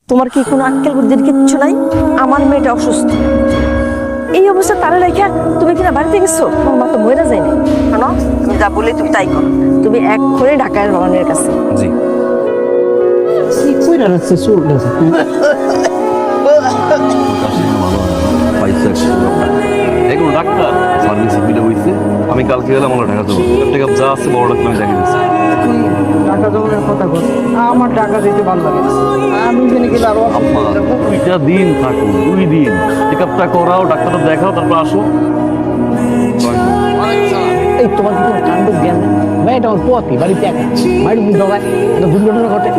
তোমার কি কোনো আক্কেল বুদ্ধির কিচ্ছু নাই? আমার মেয়েটা অসুস্থ, এই অবস্থা তারা রেখে তুমি কিনা বাড়িতে গেছো? তোমার মা তো মরে যায়নি। কেন? আমি যা বলি তুমি তাই করো। তুমি এক করে ঢাকায় রহমানের কাছে। জি এগুলো ডাক্তার সার্ভিসে মিলে হয়েছে। আমি কালকে গেলাম আমার ঢাকা যাবো, টাকা যা আছে বড় ডাক্তার আমি দেখে দিচ্ছি। টাকা জমানোর কথা বল, আমার টাকা দিতে ভালো লাগে না। আমি জেনে গেলে আরো আম্মা 2টা দিন থাকো, 2 দিন চেক আপটা করাও, ডাক্তারটা দেখাও, তারপর আসো। এই তোমার কি কোনো কাণ্ড জ্ঞান নেই? মেয়েটা আমার পোয়াতি, বাড়িতে একা, বাড়ির মুখ ঢোকায়, একটা দুর্ঘটনা ঘটে।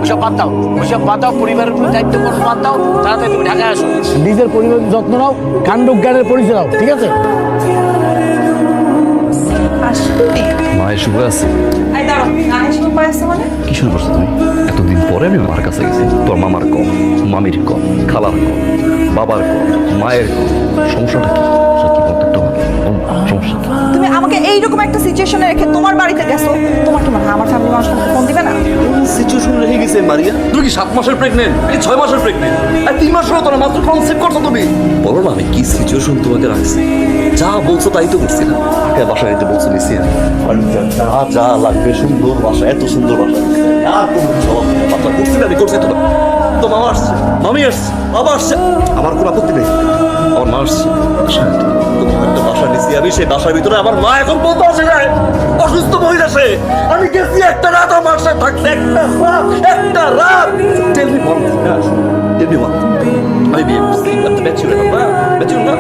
ওসব বাদ দাও, ওসব বাদ দাও, পরিবারের উপর দায়িত্ব করো, বাদ দাও, তাড়াতাড়ি তুমি ঢাকায় আসো। নিজের পরিবারের যত্ন নাও, কাণ্ড জ্ঞানের পরিচয় দাও, ঠিক আছে? মায়ের সুখ আছে। কি শুরু করছো তুমি? এতদিন পরে আমি মার কাছে গেছি। তোর মামার কম, মামির কম, খালার কম, বাবার কম, মায়ের কম। সমস্যাটা কি? সত্যি প্রত্যেকটা সমস্যা কি? তুমি আমাকে এইরকম একটা সিচুয়েশনে রেখে তোমার বাড়িতে গেছো, তোমার কি মনে হয় আমার ফ্যামিলি মানুষ তোমাকে ফোন দিবে না? সিচুয়েশন রেখে গেছে মারিয়া। তুমি কি 7 মাসের প্রেগনেন্ট? এই 6 মাসের প্রেগনেন্ট? আর 3 মাস হলো তোরা মাত্র কনসেপ্ট করছো তুমি। বলো না আমি কি সিচুয়েশন তোমাকে রাখছি। যা বলছো তাই তো করছি না। আগে বাসায় যেতে বলছো নিছি আমি। আর যা লাগবে সুন্দর বাসা, এত সুন্দর বাসা। আর কোনো জবাব বাসা করছি না, আমি করছি তো না। তো মামা আসছে, মামি আসছে, বাবা আসছে, আমার কোনো আপত্তি নেই। আমার মা আসছে, একটা বাসা নিছি আমি, সেই বাসার ভিতরে আমার মা এখন বলতে আসে যায়, অসুস্থ মহিলা সে। আমি গেছি একটা রাত আমার সাথে থাকতে, একটা রাত। Tell me one thing, tell me one thing. আমি বিয়ে করছি, একটা ম্যাচিউর না, ম্যাচিউর না,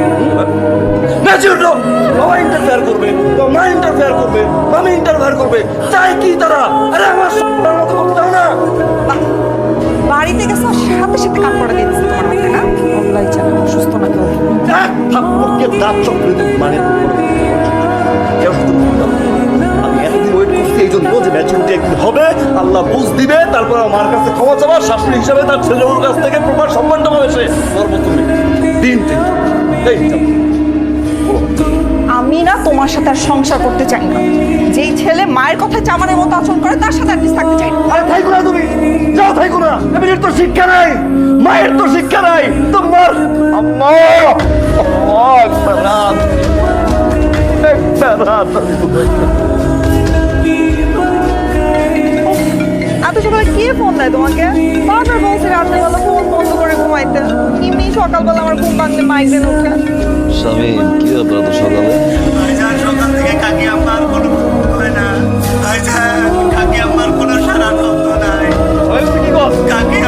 ম্যাচিউর না। বাবা ইন্টারফেয়ার করবে, মা ইন্টারফেয়ার করবে, মামি ইন্টারফেয়ার করবে, চাই কি তারা? আরে আমার সবার মতো করতে হবে না। বাড়িতে গেছো, সাথে সাথে কান পড়া দিয়ে দিচ্ছে তোমার মাথায় না? অবলাই জানা অসুস্থ না কেউ। এক থাপ্পড়কে দাঁত চক্রে মানে কেউ শুধু আমি এতদিন ওয়েট করছি এই জন্য যে ম্যাচুরিটি একদিন হবে, আল্লাহ বুঝ দিবে, তারপর আমার কাছে ক্ষমা চাওয়ার শাশুড়ি হিসাবে তার ছেলের কাছ থেকে প্রপার সম্মানটা পাবে সে। সর্বপ্রথমে দিন এই আমি না তোমার সাথে আর সংসার করতে চাই না। যেই ছেলে মায়ের কথায় চামারের মতো আচরণ করে তার সাথে অ্যাটলিস্ট থাকতে চাই না। আরে থাইকো না তুমি, যাও থাইকো না। এমনির তো শিক্ষা নাই, মায়ের তো শিক্ষা নাই তোমার। আম্মা একটা রাত, একটা রাত এত সকালে কে ফোন দেয় তোমাকে? বারবার বলছি রাতের বেলা ফোন বন্ধ করে ঘুমাইতে। এমনি সকালবেলা আমার ঘুম ভাঙলে মাইগ্রেন ওঠে। স্বামী কি ব্যাপার তো সকালে? ভাইজান সকাল থেকে কাকি আমার কোনো ফোন করে না। ভাইজান কাকি আমার কোনো সারা শব্দ নাই। কি কর? কাকি